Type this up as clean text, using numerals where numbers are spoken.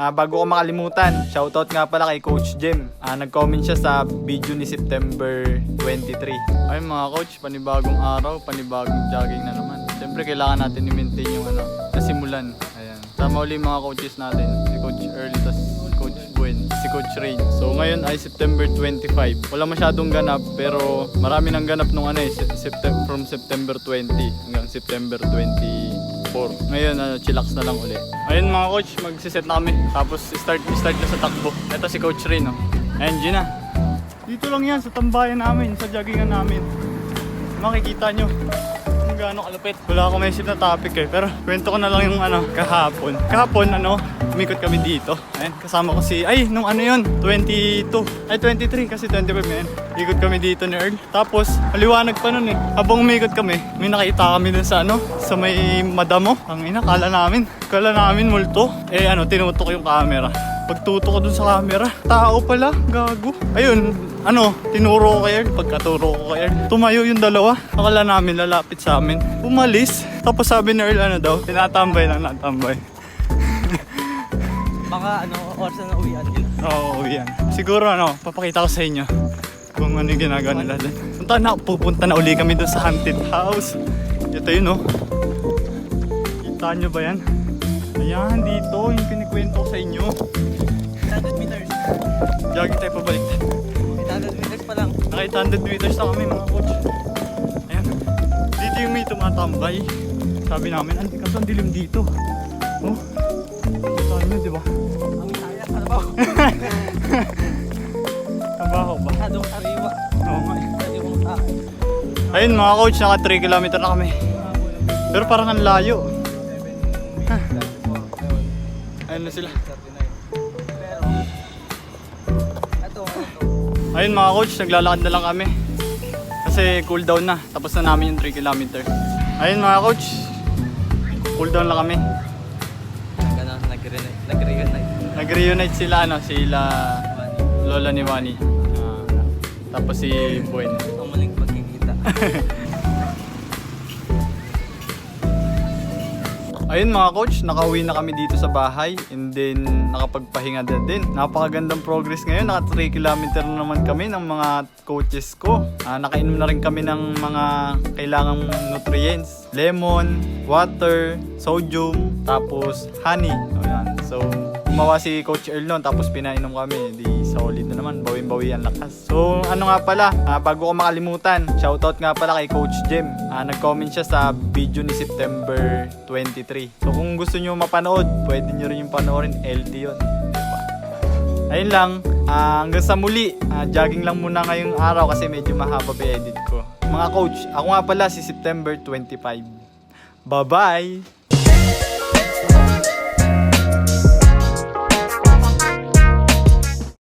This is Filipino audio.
Bago ko makalimutan, shoutout nga pala kay Coach Jem. Nag-comment siya sa video ni September 23. Ayun mga coach, panibagong araw, panibagong jogging na naman. Siyempre kailangan natin i-maintain yung kasimulan. Ayan. Tama uli mga coaches natin, si Coach Early, tas Coach Buen, si Coach Rain. So ngayon ay September 25. Wala masyadong ganap pero marami nang ganap nung from September 20 hanggang September 24. Ngayon chillax na lang uli. Ayun mga coach, magsiset na kami. Tapos start na sa takbo. Ito si Coach Rain, no? Ayun, G na. Dito lang yan sa tambayan namin, sa joggingan namin. Makikita nyo kung gaano kalupit. Wala akong maisip na topic pero kwento ko na lang yung kahapon. Kahapon umikot kami dito. Ayun, kasama ko nung 22. Ay 23 kasi 25 ngayon. Ikot kami dito ni Earl. Tapos maliwanag pa nun Habang umikot kami, may nakita kami dun sa may madamo. Ang ina, kala namin multo. Tinutok yung camera. Pagtutok ko dun sa camera, tao pala, gago. Ayun, tinuro ko kay Earl. Pagkaturo ko kay Earl, tumayo yung dalawa. Akala namin lalapit sa amin. Umalis. Tapos sabi ni Earl, tinatambay lang, natambay. Baka oras na uwian nila. Oo, uwian. Siguro papakita ko sa inyo kung ano yung ginagawa nila dun. Pupunta na uli kami dun sa haunted house. Ito yun Kita nyo ba yan? Ayan, dito yung kinikwento ko sa inyo. 800 meters. Jogging tayo pabalik. 800 meters pa lang. Naka 800 meters na kami mga coach. Ayan. Dito yung may tumatambay. Sabi namin, kaso ang dilim dito. Kita nyo, di ba? Ang kaya, trabaho. Trabaho ba? Masyadong sariwa. Oo nga. Pwede mong tayo. Ayun mga coach, naka 3 kilometer na kami. Pero parang ang layo. Ayun na sila. Pero, ito. Ayun mga coach, naglalakad na lang kami. Kasi cool down na. Tapos na namin yung 3 kilometer. Ayun mga coach, cool down lang kami. Nag-reunite sila, sila Lola ni Wani. Tapos si Buen. Ang maling pagkikita. Ayun mga coach, nakauwi na kami dito sa bahay and then nakapagpahinga na din. Napakagandang progress ngayon, naka 3 kilometer na naman kami ng mga coaches ko. Nakainom na rin kami ng mga kailangang nutrients. Lemon, water, sodium, tapos honey. Ayan. So, gumawa si Coach Earl noon, tapos pinainom kami. Di solid na naman, bawin-bawi ang lakas. So, nga pala, bago ko makalimutan, shoutout nga pala kay Coach Jem. Nag-comment siya sa video ni September 23. So, kung gusto nyo mapanood, pwede nyo rin yung panoorin. LT yun. Diba? Ayun lang, hanggang sa muli. Jogging lang muna ngayong araw kasi medyo mahaba pa edit ko. Mga coach, ako nga pala si September 25. Bye-bye!